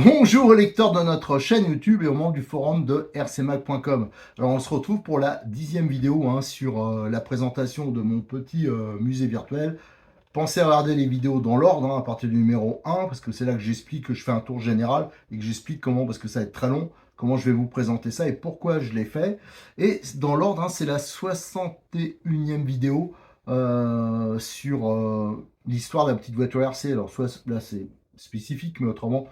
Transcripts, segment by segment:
Bonjour lecteurs de notre chaîne YouTube et aux membres du forum de rcmac.com. Alors on se retrouve pour la 10e vidéo sur la présentation de mon petit musée virtuel. Pensez à regarder les vidéos dans l'ordre, à partir du numéro 1, parce que c'est là que j'explique, que je fais un tour général et que j'explique comment, parce que ça va être très long, comment je vais vous présenter ça et pourquoi je l'ai fait. Et dans l'ordre, c'est la 61e vidéo sur l'histoire de la petite voiture RC. Alors soit là c'est spécifique, mais autrement,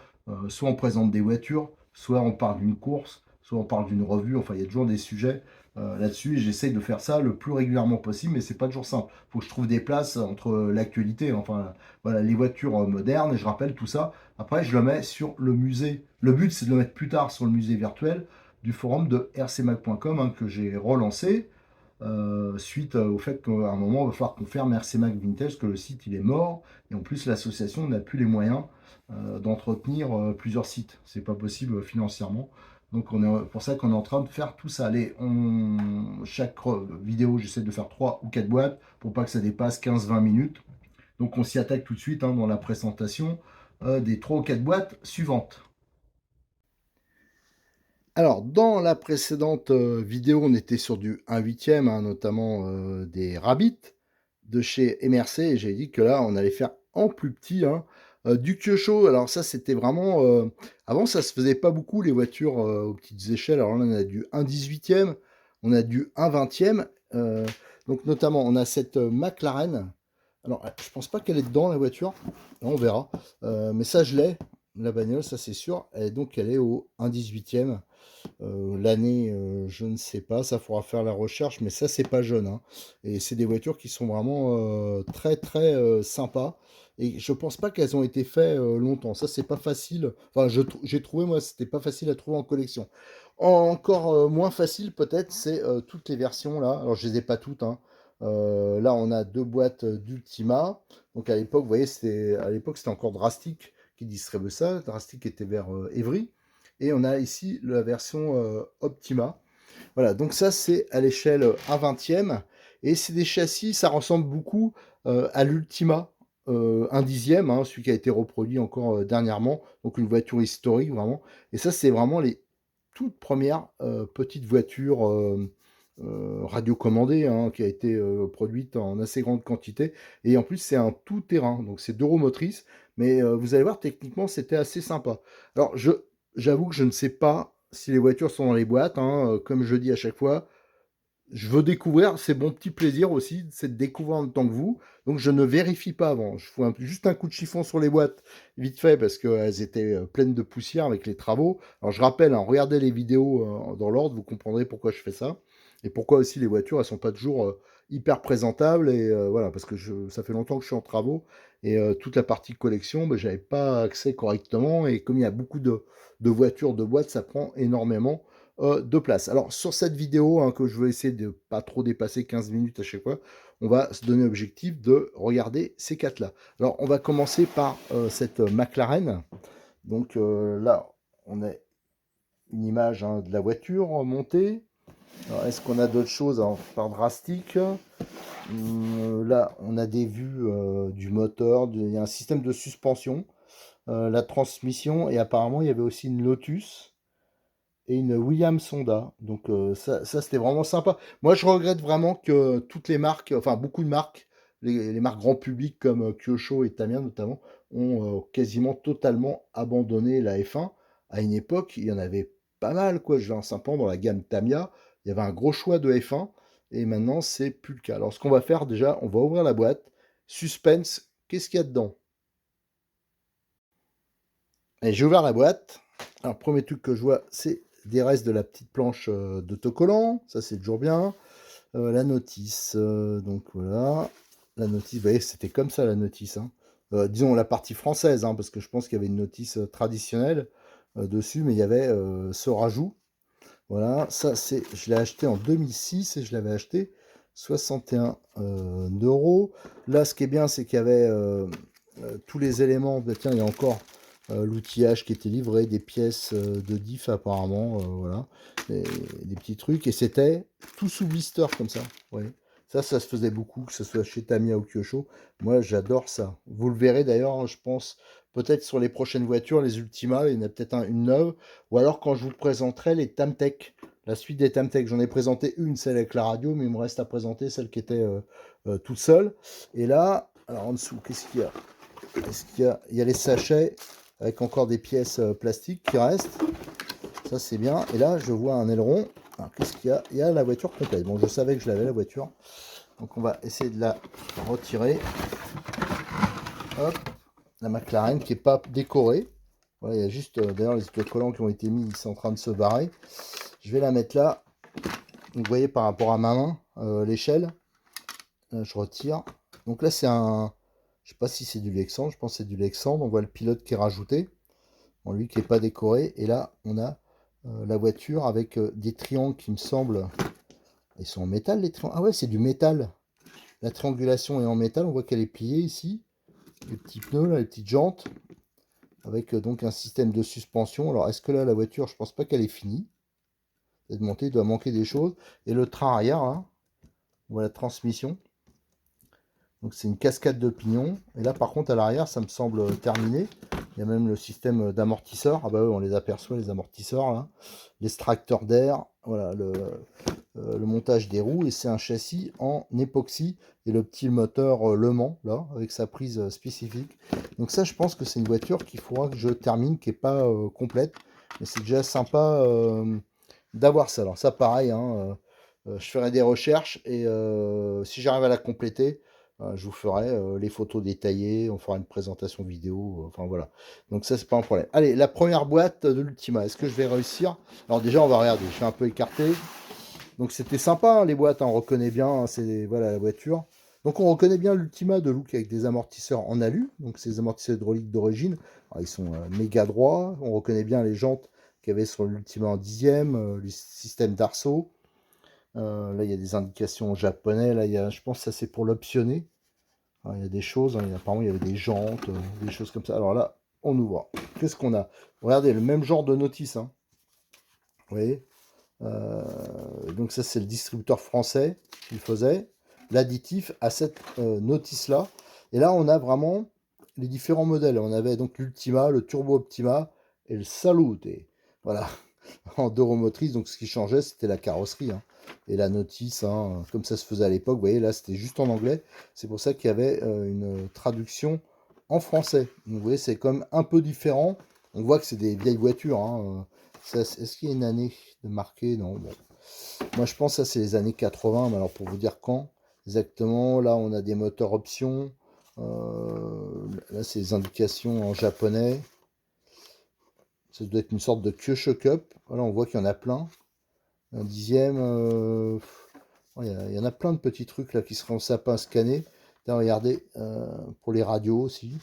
soit on présente des voitures, soit on parle d'une course, soit on parle d'une revue, enfin il y a toujours des sujets là-dessus et j'essaye de faire ça le plus régulièrement possible, mais c'est pas toujours simple. Il faut que je trouve des places entre l'actualité, enfin voilà, les voitures modernes, et je rappelle tout ça. Après, je le mets sur le musée. Le but, c'est de le mettre plus tard sur le musée virtuel du forum de rcmac.com que j'ai relancé suite au fait qu'à un moment, il va falloir qu'on ferme RCMac Vintage, que le site il est mort, et en plus l'association n'a plus les moyens d'entretenir plusieurs sites. C'est pas possible financièrement. Donc on est pour ça qu'on est en train de faire tout ça. Allez, chaque vidéo, j'essaie de faire 3 ou 4 boîtes pour pas que ça dépasse 15-20 minutes. Donc on s'y attaque tout de suite dans la présentation des 3 ou 4 boîtes suivantes. Alors, dans la précédente vidéo, on était sur du 1/8, notamment des Rabbit de chez MRC, et j'ai dit que là, on allait faire en plus petit du Kyosho. Alors ça, c'était vraiment... avant, ça se faisait pas beaucoup, les voitures aux petites échelles. Alors là, on a du 1/18, on a du 1/20. Donc notamment, on a cette McLaren. Alors, je pense pas qu'elle est dedans, la voiture. On verra. Mais ça, je l'ai, la bagnole, ça c'est sûr. Et donc, elle est au 1/18. L'année, je ne sais pas, ça faudra faire la recherche, mais ça, c'est pas jeune, hein. Et c'est des voitures qui sont vraiment très, très sympas. Et je pense pas qu'elles ont été faites longtemps. Ça, c'est pas facile. Enfin, j'ai trouvé, moi, c'était pas facile à trouver en collection. Encore moins facile, peut-être, c'est toutes les versions là. Alors, je les ai pas toutes, hein. Là, on a 2 boîtes d'Ultima. Donc, à l'époque, vous voyez, c'était encore Drastic qui distribuait ça. Drastic était vers Évry. Et on a ici la version Optima. Voilà, donc ça c'est à l'échelle 1/20. Et c'est des châssis, ça ressemble beaucoup à l'Ultima 1/10, celui qui a été reproduit encore dernièrement. Donc une voiture historique vraiment. Et ça c'est vraiment les toutes premières petites voitures radiocommandées qui a été produite en assez grande quantité. Et en plus c'est un tout-terrain, donc c'est 2 roues motrices. Mais vous allez voir, techniquement c'était assez sympa. Alors j'avoue que je ne sais pas si les voitures sont dans les boîtes, comme je dis à chaque fois. Je veux découvrir, c'est mon petit plaisir aussi, c'est de découvrir en même temps que vous. Donc je ne vérifie pas avant. Je fous juste un coup de chiffon sur les boîtes, vite fait, parce qu'elles étaient pleines de poussière avec les travaux. Alors je rappelle, regardez les vidéos dans l'ordre, vous comprendrez pourquoi je fais ça. Et pourquoi aussi les voitures, elles sont pas toujours hyper présentables. Et voilà, parce que ça fait longtemps que je suis en travaux. Et toute la partie collection, ben, j'avais pas accès correctement. Et comme il y a beaucoup de voitures, de boîtes, ça prend énormément de place. Alors sur cette vidéo que je vais essayer de pas trop dépasser 15 minutes à chaque fois, on va se donner l'objectif de regarder ces 4 là. Alors on va commencer par cette McLaren. Donc là on a une image de la voiture montée. Est-ce qu'on a d'autres choses par drastique? Là on a des vues du moteur, il y a un système de suspension, la transmission, et apparemment il y avait aussi une Lotus et une Williams Honda. Donc ça c'était vraiment sympa. Moi je regrette vraiment que toutes les marques, enfin beaucoup de marques, les marques grand public comme Kyosho et Tamiya notamment, ont quasiment totalement abandonné la F1. À une époque, il y en avait pas mal, quoi. Je vais en simplement dans la gamme Tamiya, il y avait un gros choix de F1, et maintenant c'est plus le cas. Alors ce qu'on va faire déjà, on va ouvrir la boîte. Suspense, qu'est-ce qu'il y a dedans? Allez, j'ai ouvert la boîte. Alors, premier truc que je vois, c'est des restes de la petite planche d'autocollant. Ça, c'est toujours bien. La notice. Donc, voilà. La notice, vous voyez, c'était comme ça, la notice. Disons la partie française, parce que je pense qu'il y avait une notice traditionnelle dessus, mais il y avait ce rajout. Voilà. Ça, je l'ai acheté en 2006 et je l'avais acheté 61 euros. Là, ce qui est bien, c'est qu'il y avait tous les éléments. Bah, tiens, il y a encore l'outillage qui était livré, des pièces de diff apparemment, voilà, des petits trucs, et c'était tout sous blister comme ça, ouais. Ça se faisait beaucoup, que ce soit chez Tamiya ou Kyosho. Moi, j'adore ça. Vous le verrez d'ailleurs, je pense, peut-être sur les prochaines voitures, les Ultima, il y en a peut-être une neuve, ou alors quand je vous présenterai les Tamtech, la suite des Tamtech. J'en ai présenté une, celle avec la radio, mais il me reste à présenter celle qui était toute seule. Et là, alors en dessous, qu'est-ce qu'il y a? Est-ce qu'il y a? Il y a les sachets avec encore des pièces plastiques qui restent. Ça, c'est bien. Et là, je vois un aileron. Alors, qu'est-ce qu'il y a? Il y a la voiture complète. Bon, je savais que je l'avais, la voiture. Donc, on va essayer de la retirer. Hop. La McLaren qui n'est pas décorée. Voilà, il y a juste, d'ailleurs, les autocollants qui ont été mis, ils sont en train de se barrer. Je vais la mettre là. Donc, vous voyez, par rapport à ma main, l'échelle. Là, je retire. Donc là, c'est un... Je sais pas si c'est du Lexan. Je pense que c'est du Lexan. On voit le pilote qui est rajouté. Bon, lui qui n'est pas décoré. Et là, on a la voiture avec des triangles qui me semblent... Ils sont en métal, les triangles. Ah ouais, c'est du métal. La triangulation est en métal. On voit qu'elle est pliée ici. Les petits pneus, là, les petites jantes. Avec donc un système de suspension. Alors, est-ce que là, la voiture, je pense pas qu'elle est finie. Elle est montée, il doit manquer des choses. Et le train arrière, là, on voit la transmission. Donc, c'est une cascade de pignons. Et là, par contre, à l'arrière, ça me semble terminé. Il y a même le système d'amortisseur. Ah bah oui, on les aperçoit, les amortisseurs, là. L'extracteur d'air. Voilà, le montage des roues. Et c'est un châssis en époxy. Et le petit moteur Le Mans, là, avec sa prise spécifique. Donc ça, je pense que c'est une voiture qu'il faudra que je termine, qui n'est pas complète. Mais c'est déjà sympa d'avoir ça. Alors ça, pareil, hein, je ferai des recherches. Et si j'arrive à la compléter, je vous ferai les photos détaillées. On fera une présentation vidéo. Enfin voilà. Donc ça, c'est pas un problème. Allez, la première boîte de l'Ultima. Est-ce que je vais réussir? Alors déjà, on va regarder. Je suis un peu écarté. Donc c'était sympa, hein, les boîtes. Hein, on reconnaît bien. Hein, c'est voilà la voiture. Donc on reconnaît bien l'Ultima de look avec des amortisseurs en alu. Donc ces amortisseurs hydrauliques d'origine. Ils sont méga droits. On reconnaît bien les jantes qu'il y avait sur l'Ultima en 10e. Le système d'arceau. Là, il y a des indications en japonais. Là, je pense que ça, c'est pour l'optionner. Il y a des choses. Hein, apparemment, il y avait des jantes, des choses comme ça. Alors là, on ouvre. Qu'est-ce qu'on a? Regardez, le même genre de notice. Hein. Vous voyez donc ça, c'est le distributeur français qui le faisait. L'additif à cette notice-là. Et là, on a vraiment les différents modèles. On avait donc l'Ultima, le Turbo Optima et le Salute. Voilà, en deux roues motrices. Donc ce qui changeait, c'était la carrosserie. Hein. Et la notice, hein, comme ça se faisait à l'époque. Vous voyez, là, c'était juste en anglais. C'est pour ça qu'il y avait une traduction en français. Donc, vous voyez, c'est quand même un peu différent. On voit que c'est des vieilles voitures. Hein. Est-ce qu'il y a une année de marqué? Non. Bon. Moi, je pense que ça, c'est les années 80. Mais alors, pour vous dire quand exactement, là, on a des moteurs options. Là, c'est les indications en japonais. Ça doit être une sorte de Kyosho Cup. Voilà, on voit qu'il y en a plein. Un 10e. Il y en a plein de petits trucs là qui seront sympas à scanner. Là, regardez, pour les radios aussi.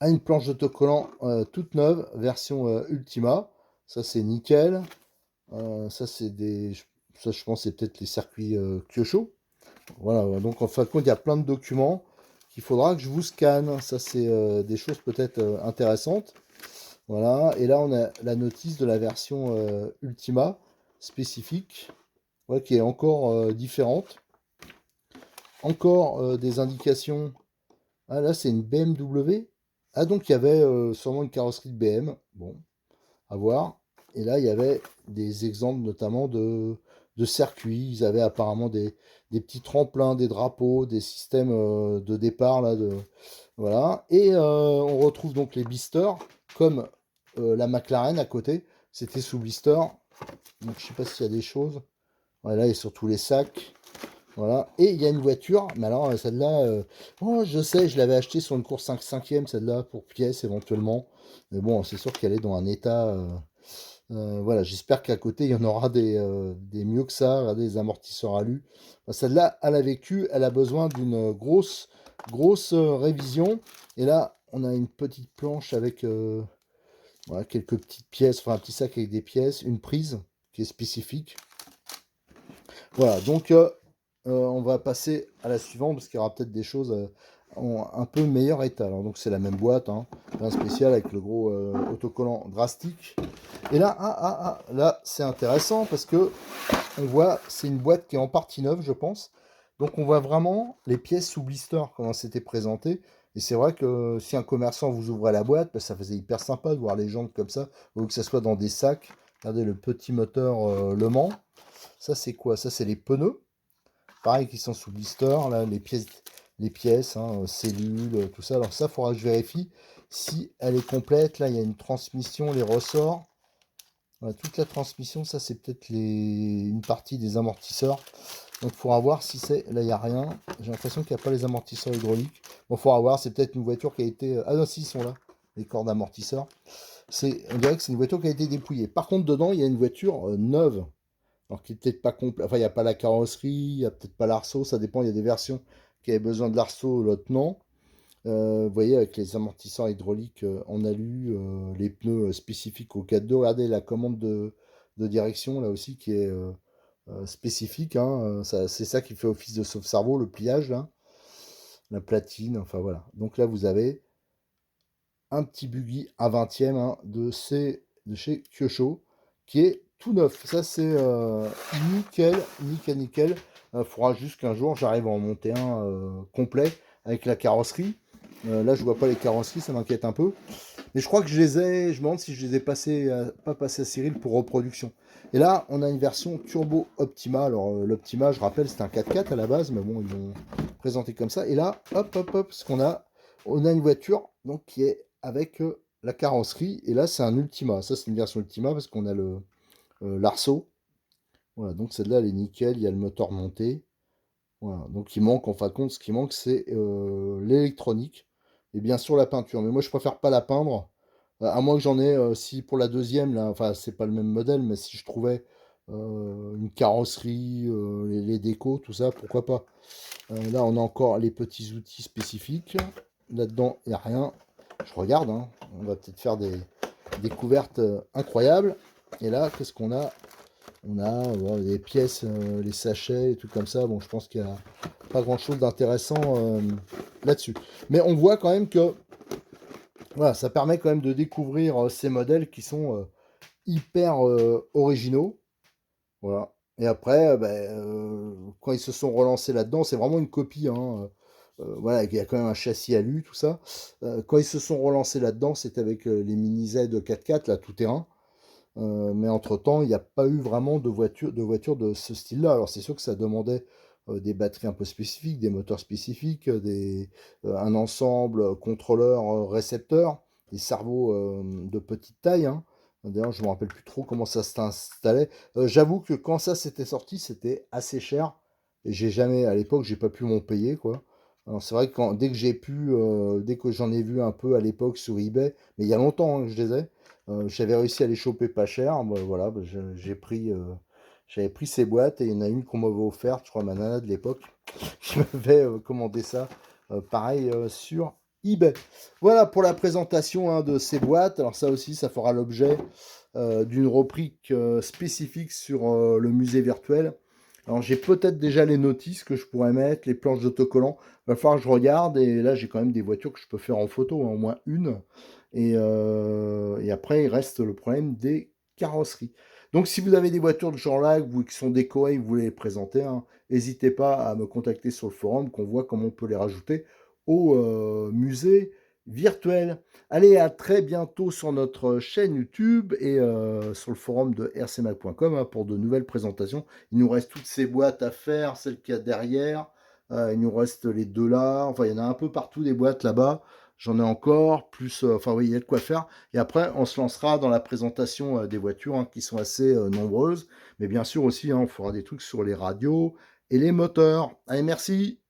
Une planche d'autocollant toute neuve, version Ultima. Ça, c'est nickel. Ça, c'est des... Ça, je pense, c'est peut-être les circuits Kyosho. Voilà, donc en fin de compte, il y a plein de documents qu'il faudra que je vous scanne. Ça, c'est des choses peut-être intéressantes. Voilà, et là, on a la notice de la version Ultima spécifique, ouais, qui est encore différente. Encore des indications. Ah, là, c'est une BMW. Ah, donc, il y avait sûrement une carrosserie de BM. Bon, à voir. Et là, il y avait des exemples notamment de circuits. Ils avaient apparemment des petits tremplins, des drapeaux, des systèmes de départ. Là, voilà. Et on retrouve donc les blisters, comme la McLaren à côté. C'était sous blister. Donc, je sais pas s'il y a des choses. Voilà, et surtout les sacs. Voilà. Et il y a une voiture. Mais alors, celle-là, oh, je sais, je l'avais acheté sur une course 5e, celle-là, pour pièces éventuellement. Mais bon, c'est sûr qu'elle est dans un état... voilà, j'espère qu'à côté, il y en aura des mieux que ça, des amortisseurs alu. Enfin, celle-là, elle a vécu, elle a besoin d'une grosse révision. Et là, on a une petite planche avec voilà, quelques petites pièces, enfin un petit sac avec des pièces, une prise qui est spécifique. Voilà, donc on va passer à la suivante parce qu'il y aura peut-être des choses en un peu meilleur état. Alors, donc c'est la même boîte, hein, un spécial avec le gros autocollant drastique. Et là, là c'est intéressant parce que on voit, c'est une boîte qui est en partie neuve, je pense. Donc on voit vraiment les pièces sous blister, comment c'était présenté. Et c'est vrai que si un commerçant vous ouvrait la boîte, bah, ça faisait hyper sympa de voir les jantes comme ça, ou que ça soit dans des sacs. Regardez le petit moteur Le Mans. Ça, c'est quoi? Ça, c'est les pneus. Pareil, qui sont sous blister, là, les pièces, hein, cellules, tout ça. Alors ça, il faudra que je vérifie si elle est complète. Là, il y a une transmission, les ressorts. Voilà, toute la transmission, ça, c'est peut-être une partie des amortisseurs. Donc, il faudra voir si c'est... Là, il n'y a rien. J'ai l'impression qu'il n'y a pas les amortisseurs hydrauliques. Bon, il faudra voir. C'est peut-être une voiture qui a été... Ah non, si, ils sont là. Les corps d'amortisseurs. On dirait que c'est une voiture qui a été dépouillée. Par contre, dedans, il y a une voiture neuve. Alors, qui n'est peut-être pas complète. Enfin, il n'y a pas la carrosserie. Il n'y a peut-être pas l'arceau. Ça dépend. Il y a des versions qui avaient besoin de l'arceau, l'autre non. Vous voyez, avec les amortisseurs hydrauliques en alu, les pneus spécifiques au 4.2. Regardez la commande de direction, là aussi, qui est spécifique. Hein. C'est ça qui fait office de sauve-cerveau, le pliage, là. La platine, enfin voilà. Donc là, vous avez un petit buggy à 20e hein, de chez Kyosho, qui est tout neuf. Ça, c'est nickel, nickel, nickel. Il faudra juste qu'un jour, j'arrive à en monter un complet avec la carrosserie. Là, je vois pas les carrosseries, ça m'inquiète un peu. Mais je crois que je me demande si je les ai pas passés à Cyril pour reproduction. Et là, on a une version Turbo Optima. Alors, l'Optima, je rappelle, c'est un 4x4 à la base, mais bon, ils l'ont présenté comme ça. Et là, hop, hop, hop, on a une voiture donc, qui est avec la carrosserie. Et là, c'est un Ultima. Ça, c'est une version Ultima parce qu'on a l'arceau. Voilà, donc celle-là, elle est nickel. Il y a le moteur monté. Voilà, donc il manque, en fin de compte, ce qui manque, c'est l'électronique et bien sûr la peinture. Mais moi, je préfère pas la peindre, à moins que j'en ai, si pour la deuxième, là, enfin, c'est pas le même modèle, mais si je trouvais une carrosserie, les décos, tout ça, pourquoi pas. Là, on a encore les petits outils spécifiques. Là-dedans, il n'y a rien. Je regarde, hein. On va peut-être faire des découvertes incroyables. Et là, qu'est-ce qu'on a? On a des pièces, les sachets et tout comme ça. Bon, je pense qu'il n'y a pas grand-chose d'intéressant là-dessus. Mais on voit quand même que voilà, ça permet quand même de découvrir ces modèles qui sont hyper originaux. Voilà. Et après, quand ils se sont relancés là-dedans, c'est vraiment une copie. Hein, voilà, il y a quand même un châssis alu, tout ça. Quand ils se sont relancés là-dedans, c'était avec les mini Z 4x4, là, tout terrain. Mais entre-temps, il n'y a pas eu vraiment de voiture de ce style-là. Alors c'est sûr que ça demandait des batteries un peu spécifiques, des moteurs spécifiques, un ensemble contrôleur, récepteur, des cerveaux de petite taille. Hein. D'ailleurs, je ne me rappelle plus trop comment ça s'installait. J'avoue que quand ça s'était sorti, c'était assez cher. Et j'ai jamais, à l'époque, j'ai pas pu m'en payer, quoi. Alors c'est vrai que dès que j'en ai vu un peu à l'époque sur eBay, mais il y a longtemps hein, que je les ai, j'avais réussi à les choper pas cher. Bah, voilà, j'avais pris ces boîtes et il y en a une qu'on m'avait offerte, je crois ma nana de l'époque, qui m'avait commandé ça, pareil, sur eBay. Voilà pour la présentation hein, de ces boîtes. Alors ça aussi, ça fera l'objet d'une rubrique spécifique sur le musée virtuel. Alors j'ai peut-être déjà les notices que je pourrais mettre, les planches d'autocollants. Il va falloir que je regarde et là j'ai quand même des voitures que je peux faire en photo, hein, au moins une. Et après il reste le problème des carrosseries. Donc si vous avez des voitures de ce genre-là, qui sont décorées et que vous voulez les présenter, hein, n'hésitez pas à me contacter sur le forum qu'on voit comment on peut les rajouter au musée virtuel. Allez, à très bientôt sur notre chaîne YouTube et sur le forum de rcmac.com hein, pour de nouvelles présentations. Il nous reste toutes ces boîtes à faire, celles qu'il y a derrière. Il nous reste les deux là. Enfin, il y en a un peu partout des boîtes là-bas. J'en ai encore, plus, enfin oui, il y a de quoi faire. Et après, on se lancera dans la présentation des voitures hein, qui sont assez nombreuses. Mais bien sûr aussi, hein, on fera des trucs sur les radios et les moteurs. Allez, merci!